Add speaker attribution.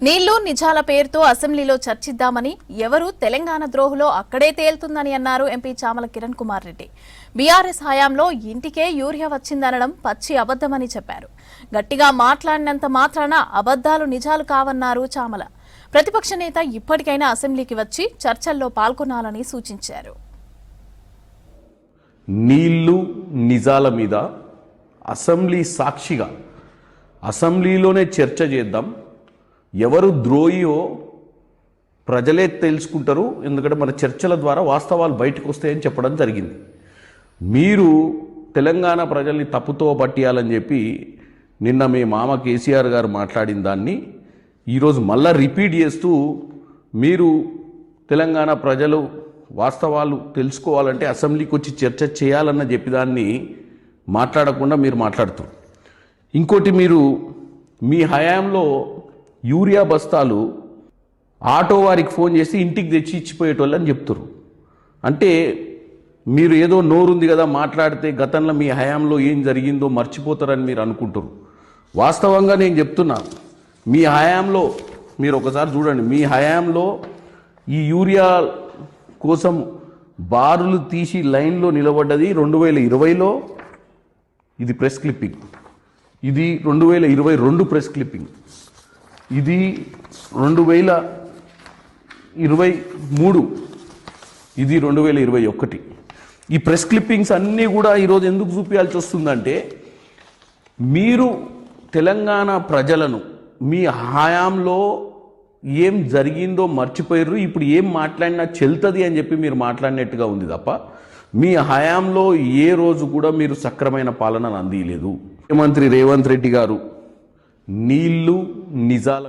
Speaker 1: నీళ్లు నిజాల పేరుతో అసెంబ్లీలో చర్చిద్దామని ఎవరు తెలంగాణ ద్రోహులో అక్కడే తేలుతుందని అన్నారు ఎంపీ చామల కిరణ్ కుమార్ రెడ్డి. బీఆర్ఎస్ హయాంలో ఇంటికే యూరియా వచ్చిందనడం పచ్చి అబద్దమని చెప్పారు. గట్టిగా మాట్లాడినంత మాత్రాన అబద్దాలు నిజాలు కావన్నారు చామల. ప్రతిపక్ష నేత ఇప్పటికైనా అసెంబ్లీకి వచ్చి చర్చల్లో పాల్గొనాలని సూచించారు.
Speaker 2: నీళ్లు నిజాల మీద అసెంబ్లీ సాక్షిగా అసెంబ్లీలోనే చర్చ చేద్దాం. ఎవరు ద్రోహియో ప్రజలే తెలుసుకుంటారు, ఎందుకంటే మన చర్చల ద్వారా వాస్తవాలు బయటకు వస్తాయని చెప్పడం జరిగింది. మీరు తెలంగాణ ప్రజల్ని తప్పుతో పట్టియాలని చెప్పి నిన్న మీ మామ కేసీఆర్ గారు మాట్లాడిన దాన్ని ఈరోజు మళ్ళా రిపీట్ చేస్తూ మీరు తెలంగాణ ప్రజలు వాస్తవాలు తెలుసుకోవాలంటే అసెంబ్లీకి వచ్చి చర్చ చేయాలన్న చెప్పేదాన్ని మాట్లాడకుండా మీరు మాట్లాడుతారు. ఇంకోటి, మీరు మీ హయాంలో యూరియా బస్తాలు ఆటో వారికి ఫోన్ చేసి ఇంటికి తెచ్చి ఇచ్చిపోయేటోళ్ళు అని చెప్తారు. అంటే మీరు ఏదో నోరుంది కదా మాట్లాడితే గతంలో మీ హయాంలో ఏం జరిగిందో మర్చిపోతారని మీరు అనుకుంటారు. వాస్తవంగా నేను చెప్తున్నా, మీ హయాంలో మీరు ఒకసారి చూడండి. మీ హయాంలో ఈ యూరియా కోసం బారులు తీసి లైన్లో నిలబడ్డది 2020లో. ఇది ప్రెస్ క్లిప్పింగ్. ఇది 2022 ప్రెస్ క్లిప్పింగ్. ఇది 2023. ఇది 2021. ఈ ప్రెస్ క్లిప్పింగ్స్ అన్నీ కూడా ఈరోజు ఎందుకు చూపించాల్సి వస్తుందంటే, మీరు తెలంగాణ ప్రజలను మీ హయాంలో ఏం జరిగిందో మర్చిపోయారు. ఇప్పుడు ఏం మాట్లాడినా చెల్తుంది అని చెప్పి మీరు మాట్లాడినట్టుగా ఉంది తప్ప మీ హయాంలో ఏ రోజు కూడా మీరు సక్రమైన పాలనను అందియలేదు. ముఖ్యమంత్రి రేవంత్ రెడ్డి గారు నీళ్లు నిజాల